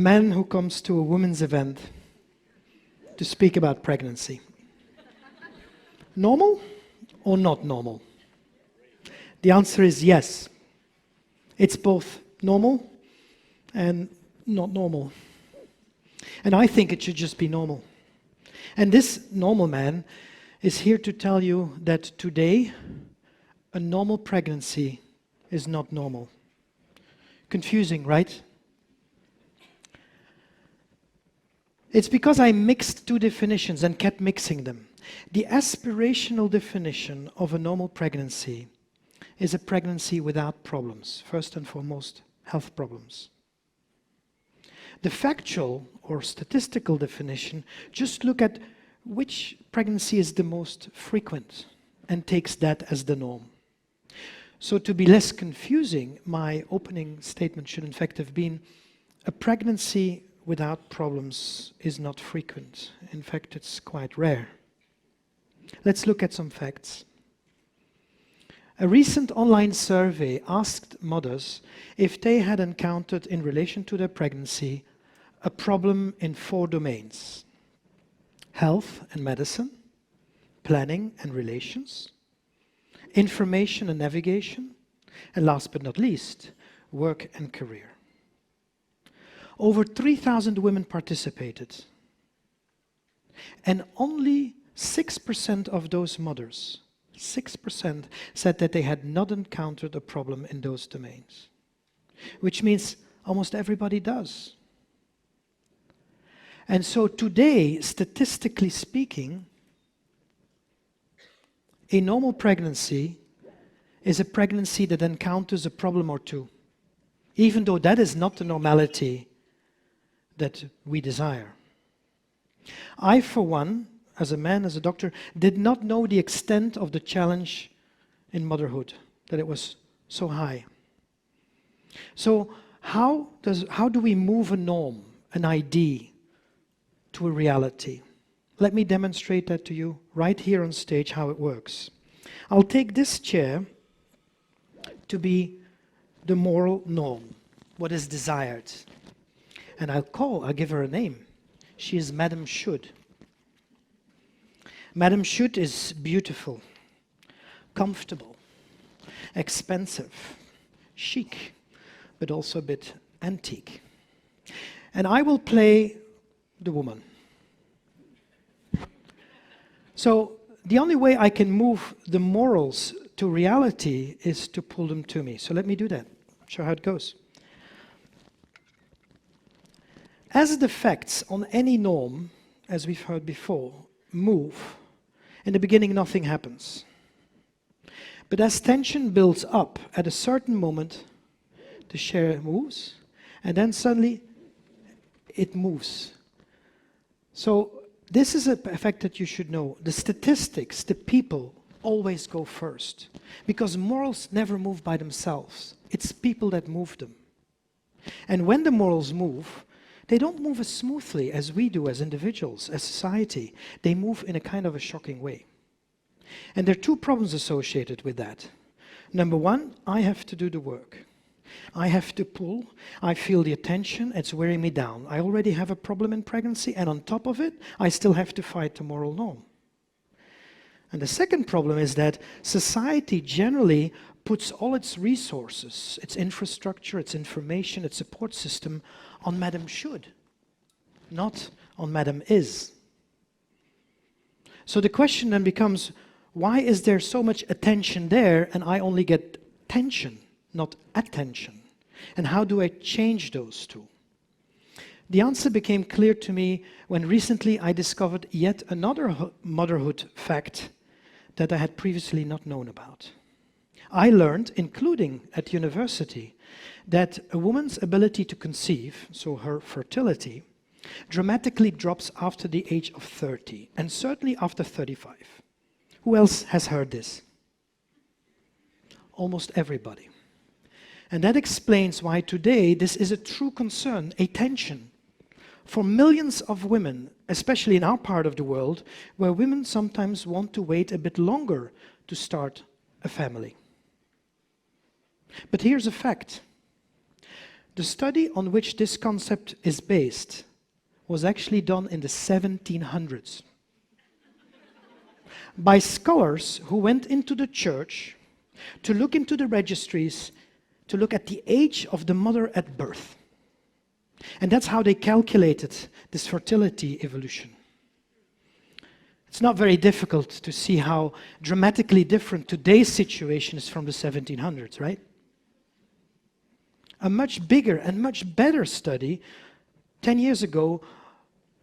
man who comes to a women's event to speak about pregnancy. Normal or not normal? The answer is yes. It's both normal and not normal. And I think it should just be normal. And this normal man is here to tell you that today, a normal pregnancy is not normal. Confusing, right? It's because I mixed two definitions and kept mixing them. The aspirational definition of a normal pregnancy is a pregnancy without problems, first and foremost, health problems. The factual or statistical definition just look at which pregnancy is the most frequent and takes that as the norm. So to be less confusing, my opening statement should in fact have been a pregnancy without problems is not frequent. In fact, it's quite rare. Let's look at some facts. A recent online survey asked mothers if they had encountered in relation to their pregnancy a problem in 4 domains: health and medicine, planning and relations, information and navigation, and last but not least, work and career. Over 3,000 women participated, and only 6% of those mothers, 6% said that they had not encountered a problem in those domains, which means almost everybody does. And so today, statistically speaking, a normal pregnancy is a pregnancy that encounters a problem or two, even though that is not the normality that we desire. I, for one, as a man, as a doctor, did not know the extent of the challenge in motherhood, that it was so high. So how do we move a norm, an idea, to a reality? Let me demonstrate that to you right here on stage, how it works. I'll take this chair to be the moral norm, what is desired. And I'll give her a name. She is Madame Should. Madame Should is beautiful, comfortable, expensive, chic, but also a bit antique. And I will play the woman. So the only way I can move the morals to reality is to pull them to me. So let me do that, show how it goes. As the facts on any norm, as we've heard before, move, in the beginning nothing happens. But as tension builds up, at a certain moment, the chair moves, and then suddenly it moves. So this is a fact that you should know. The statistics, the people, always go first, because morals never move by themselves. It's people that move them. And when the morals move, they don't move as smoothly as we do as individuals, as society. They move in a kind of a shocking way. And there are 2 problems associated with that. Number 1, I have to do the work. I have to pull, I feel the attention, it's wearing me down. I already have a problem in pregnancy, and on top of it, I still have to fight the moral norm. And the second problem is that society generally puts all its resources, its infrastructure, its information, its support system on Madame Should, not on Madame Is. So the question then becomes, why is there so much attention there and I only get tension, not attention? And how do I change those two? The answer became clear to me when recently I discovered yet another motherhood fact that I had previously not known about. I learned, including at university, that a woman's ability to conceive, so her fertility, dramatically drops after the age of 30, and certainly after 35. Who else has heard this? Almost everybody. And that explains why today this is a true concern, a tension, for millions of women, especially in our part of the world, where women sometimes want to wait a bit longer to start a family. But here's a fact. The study on which this concept is based was actually done in the 1700s by scholars who went into the church to look into the registries, to look at the age of the mother at birth. And that's how they calculated this fertility evolution. It's not very difficult to see how dramatically different today's situation is from the 1700s, right? A much bigger and much better study 10 years ago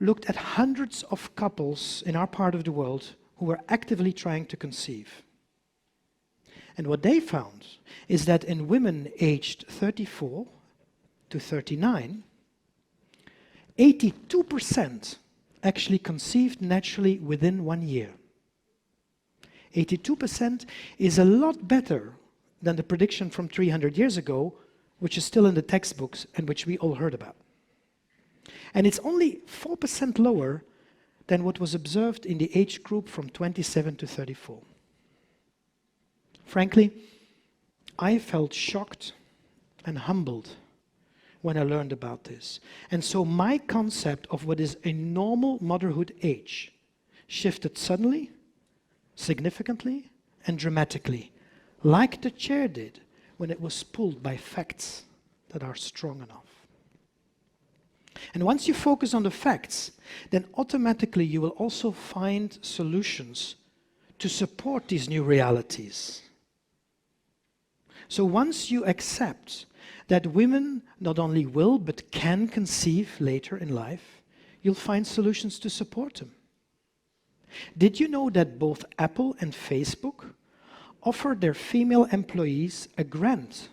looked at hundreds of couples in our part of the world who were actively trying to conceive. And what they found is that in women aged 34 to 39, 82% actually conceived naturally within 1 year. 82% is a lot better than the prediction from 300 years ago, which is still in the textbooks and which we all heard about. And it's only 4% lower than what was observed in the age group from 27 to 34. Frankly, I felt shocked and humbled when I learned about this. And so my concept of what is a normal motherhood age shifted suddenly, significantly, and dramatically, like the chair did when it was pulled by facts that are strong enough. And once you focus on the facts, then automatically you will also find solutions to support these new realities. So once you accept that women not only will but can conceive later in life, you'll find solutions to support them. Did you know that both Apple and Facebook offer their female employees a grant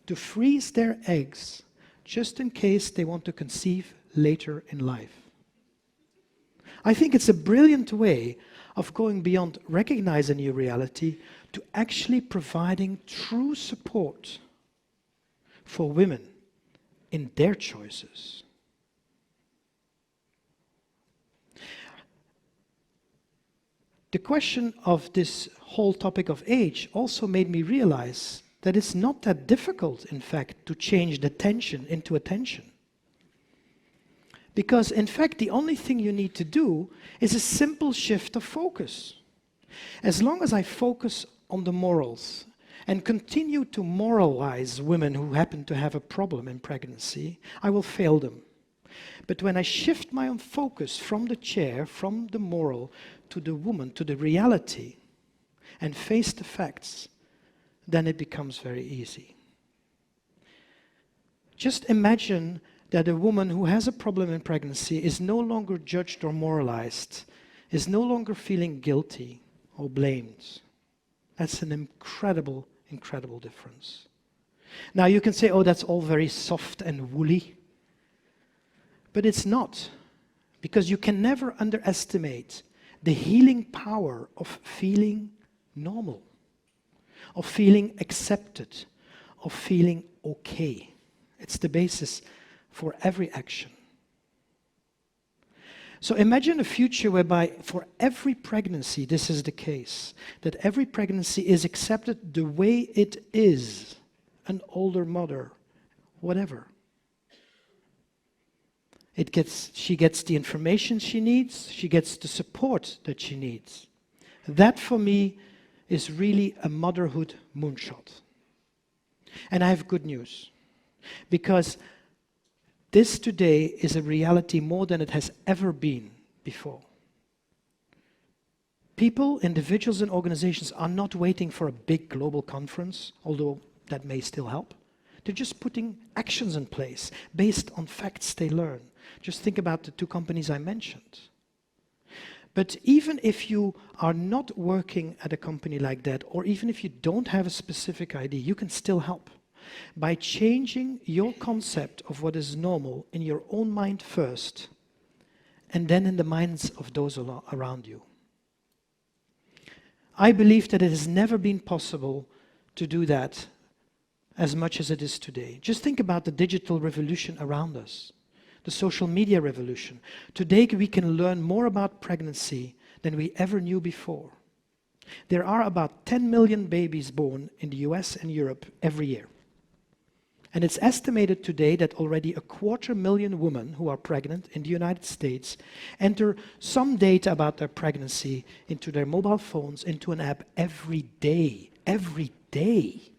to freeze their eggs just in case they want to conceive later in life? I think it's a brilliant way of going beyond recognize a new reality to actually providing true support for women in their choices. The question of this whole topic of age also made me realize that it's not that difficult, in fact, to change the tension into attention. Because, in fact, the only thing you need to do is a simple shift of focus. As long as I focus on the morals and continue to moralize women who happen to have a problem in pregnancy, I will fail them. But when I shift my own focus from the chair, from the moral, to the woman, to the reality, and face the facts, then it becomes very easy. Just imagine that a woman who has a problem in pregnancy is no longer judged or moralized, is no longer feeling guilty or blamed. That's an incredible, incredible difference. Now you can say, oh, that's all very soft and woolly. But it's not, because you can never underestimate the healing power of feeling normal, of feeling accepted, of feeling okay. It's the basis for every action. So imagine a future whereby for every pregnancy this is the case, that every pregnancy is accepted the way it is, an older mother, whatever. She gets the information she needs, she gets the support that she needs. That for me is really a motherhood moonshot. And I have good news, because this today is a reality more than it has ever been before. People, individuals and organizations are not waiting for a big global conference, although that may still help. They're just putting actions in place based on facts they learn. Just think about the two companies I mentioned. But even if you are not working at a company like that, or even if you don't have a specific idea, you can still help by changing your concept of what is normal in your own mind first, and then in the minds of those around you. I believe that it has never been possible to do that as much as it is today. Just think about the digital revolution around us, the social media revolution. Today we can learn more about pregnancy than we ever knew before. There are about 10 million babies born in the US and Europe every year. And it's estimated today that already 250,000 women who are pregnant in the United States enter some data about their pregnancy into their mobile phones, into an app every day. Every day.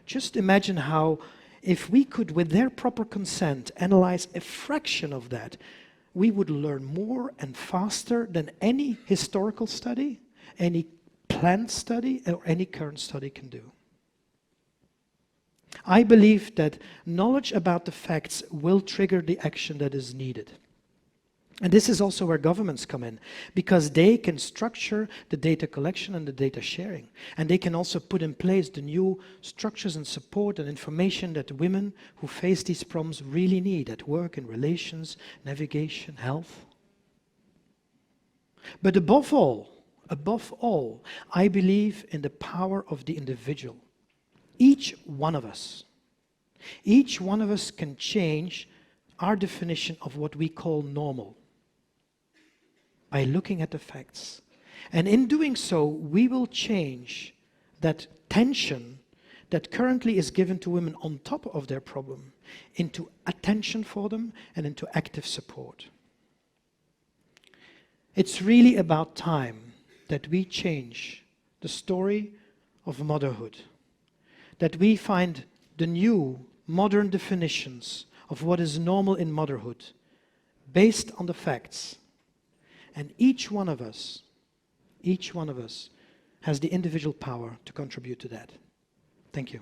Just imagine how, if we could, with their proper consent, analyze a fraction of that, we would learn more and faster than any historical study, any planned study, or any current study can do. I believe that knowledge about the facts will trigger the action that is needed. And this is also where governments come in, because they can structure the data collection and the data sharing. And they can also put in place the new structures and support and information that women who face these problems really need at work, in relations, navigation, health. But above all, I believe in the power of the individual. Each one of us can change our definition of what we call normal by looking at the facts. And in doing so, we will change that tension that currently is given to women on top of their problem into attention for them and into active support. It's really about time that we change the story of motherhood, that we find the new modern definitions of what is normal in motherhood based on the facts. And each one of us has the individual power to contribute to that. Thank you.